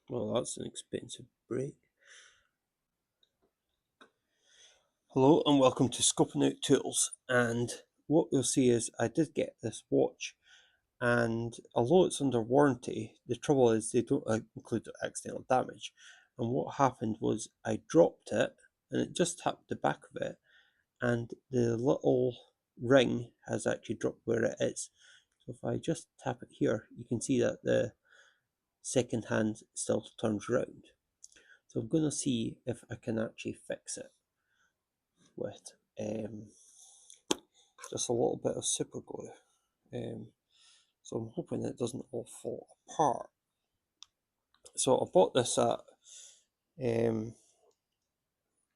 Well, that's an expensive break. Hello and welcome to Scoping Out Tools. And what you'll see is I did get this watch, and although it's under warranty, the trouble is they don't include accidental damage. And what happened was I dropped it and it just tapped the back of it, and the little ring has actually dropped where it is. So if I just tap it here, you can see that the second hand still turns round. So I'm going to see if I can actually fix it with just a little bit of super glue. So I'm hoping it doesn't all fall apart. So I bought this at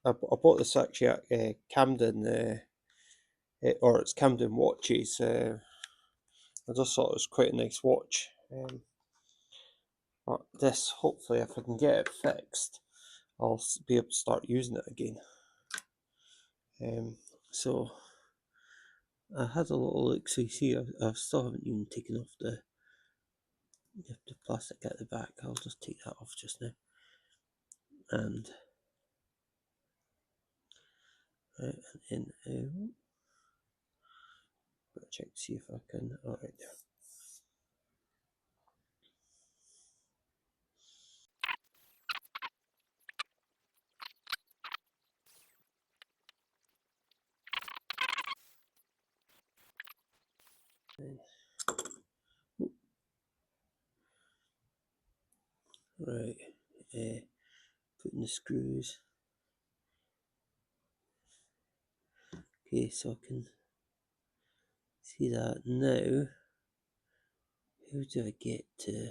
I bought this actually at Camden, or it's Camden Watches. I just thought it was quite a nice watch. But this, hopefully, if I can get it fixed, I'll be able to start using it again. So I had a little look. So you see, I still haven't even taken off the plastic at the back. I'll just take that off just now. And right, and then check to see if I can. All right, there. Right, putting the screws. Okay, so I can see that now. How do I get to?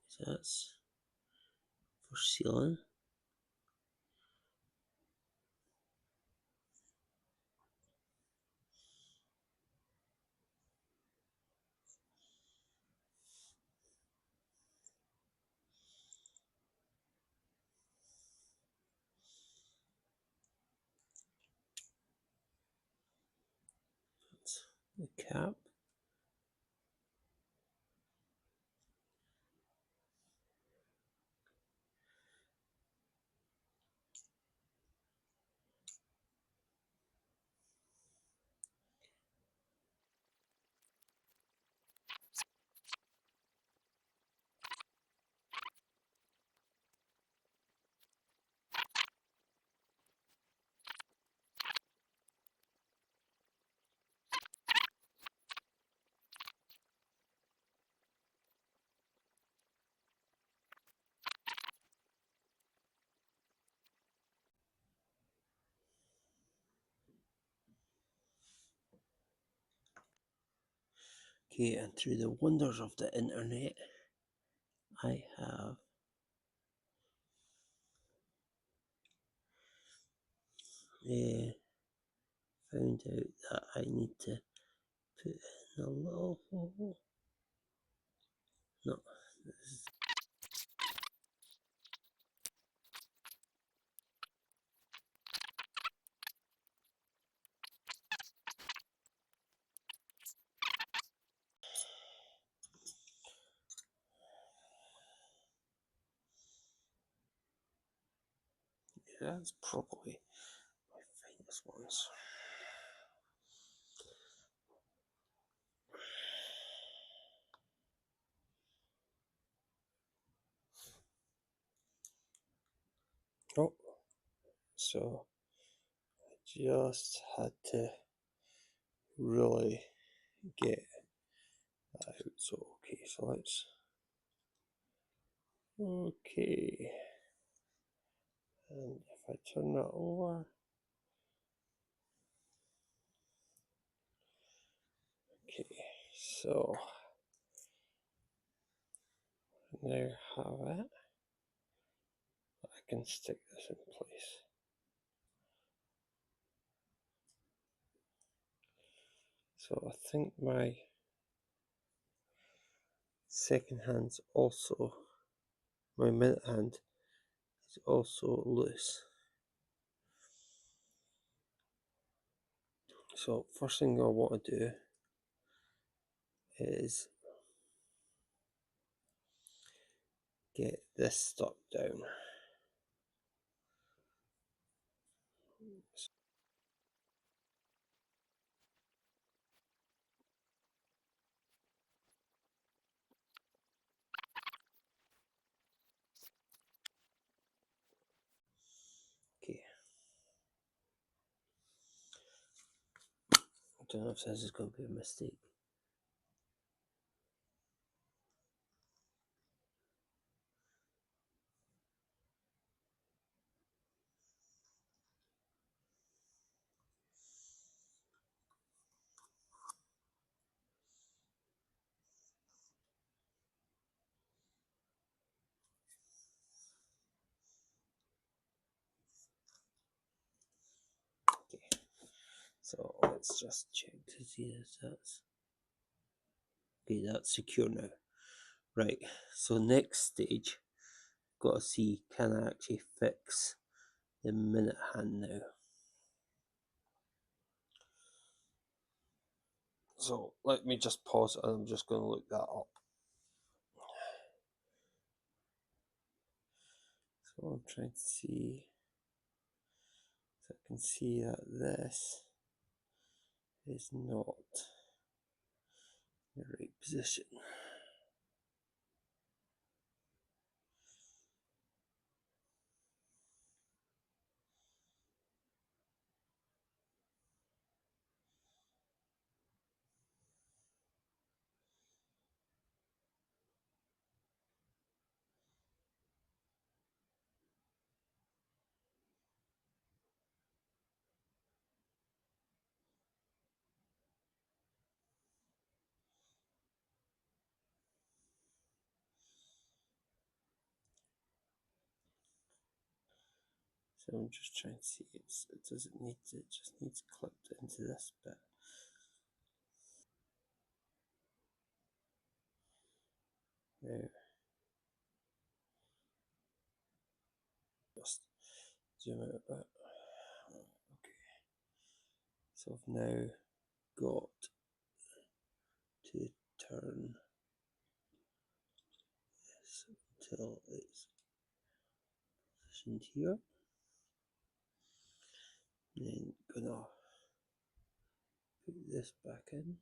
So that's for sealing. That's the cap. Okay, and through the wonders of the internet, I have found out that I need to put in a little hole. No, that's probably my finest ones. Oh, so I just had to really get that out. So okay, so let's okay, and if I turn that over, okay, so there have it. I can stick this in place. So I think my second hand's also, my minute hand is also loose. So first thing I want to do is get this stuck down. Okay. I don't know if this is going to be a mistake. Okay. So let's just check to see if that's okay. That's secure now. Right. So next stage, got to see can I actually fix the minute hand now. So let me just pause and I'm just going to look that up. So I'm trying to see if I can see that this is not the right position. So I'm just trying to see it doesn't need to, it just needs clipped into this bit. Now just zoom out a bit. Okay. So I've now got to turn this until it's positioned here. Then gonna put this back in.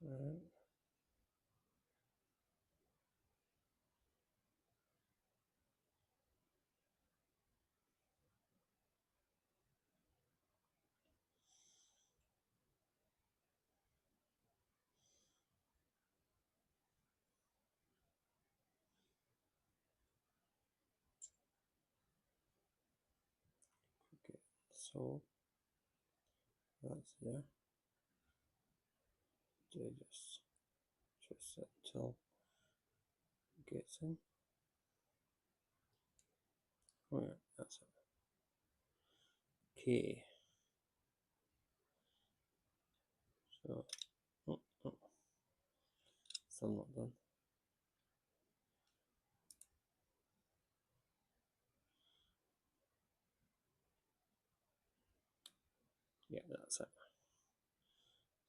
Alright. Okay, so that's there. Do just twist it until it gets in. Oh yeah, that's it. Okay. So, oh, oh, still not done. Yeah, that's it.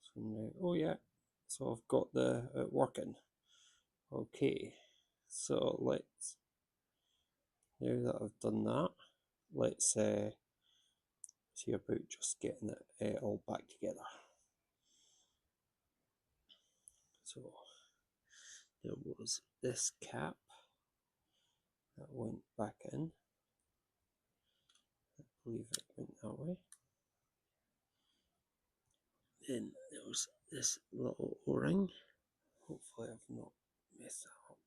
So now, oh yeah, so I've got the it working. Okay, so let's, now that I've done that, let's see about just getting it all back together. So there was this cap that went back in. I believe it went that way. Then there was this little O-ring. Hopefully I've not messed that up.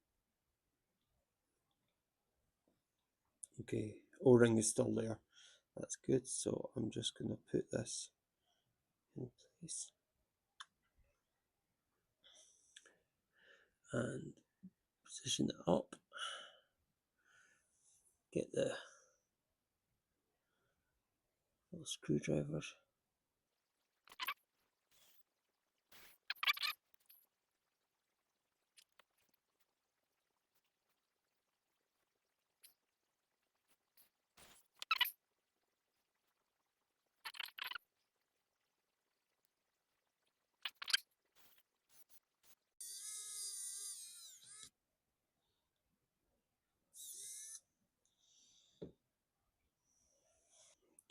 Okay, O-ring is still there. That's good. So I'm just going to put this in place. and position it up. Get the little screwdrivers.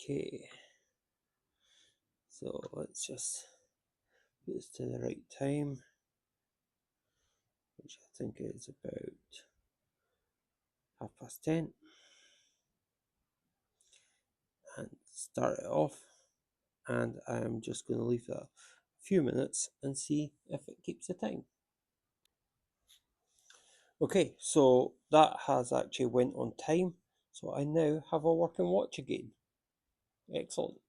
Okay, so let's just put this to the right time, which I think is about 10:30, and start it off. And I'm just going to leave that a few minutes and see if it keeps the time. Okay, so that has actually went on time, so I now have a working watch again. Excellent.